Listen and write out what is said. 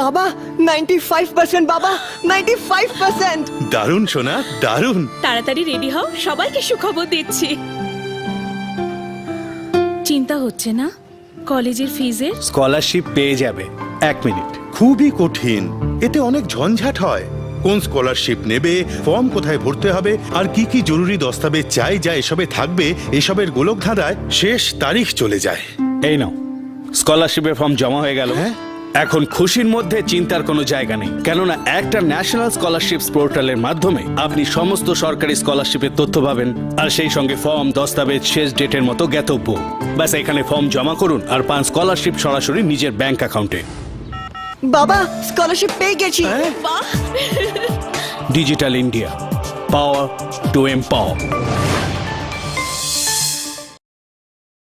বাবা 95% বাবা 95%। দারুণ সোনা, দারুণ। তাড়াতাড়ি রেডি হও, সবাইকে সুখবর দিচ্ছি। চিন্তা হচ্ছে না কলেজের ফিজের? স্কলারশিপ পেয়ে যাবে। 1 মিনিট। খুবই কঠিন, এতে অনেক ঝঞ্ঝাট হয়। কোন স্কলারশিপ নেবে, ফর্ম কোথায় ভরতে হবে, আর কি কি জরুরি দস্তাবেজ চাই যা এসবে থাকবে, এসবের গোলকধাঁধায় শেষ তারিখ চলে যায়। এই নাও, স্কলারশিপের ফর্ম জমা হয়ে গেল। হ্যাঁ? এখন খুশির মধ্যে চিন্তার কোনো জায়গা নেই, কেননা একটা ন্যাশনাল স্কলারশিপস পোর্টালের মাধ্যমে আপনি সমস্ত সরকারি স্কলারশিপের তথ্য পাবেন, আর সেই সঙ্গে ফর্ম, দস্তাবেজ, শেষ ডেটের মতো জ্ঞাতব্য। ব্যাস, এখানে ফর্ম জমা করুন আর পান স্কলারশিপ সরাসরি নিজের ব্যাংক অ্যাকাউন্টে। বাবা স্কলারশিপ পেয়ে গেছি। বাহ! ডিজিটাল ইন্ডিয়া, পাওয়ার টু এম্পাওয়ার।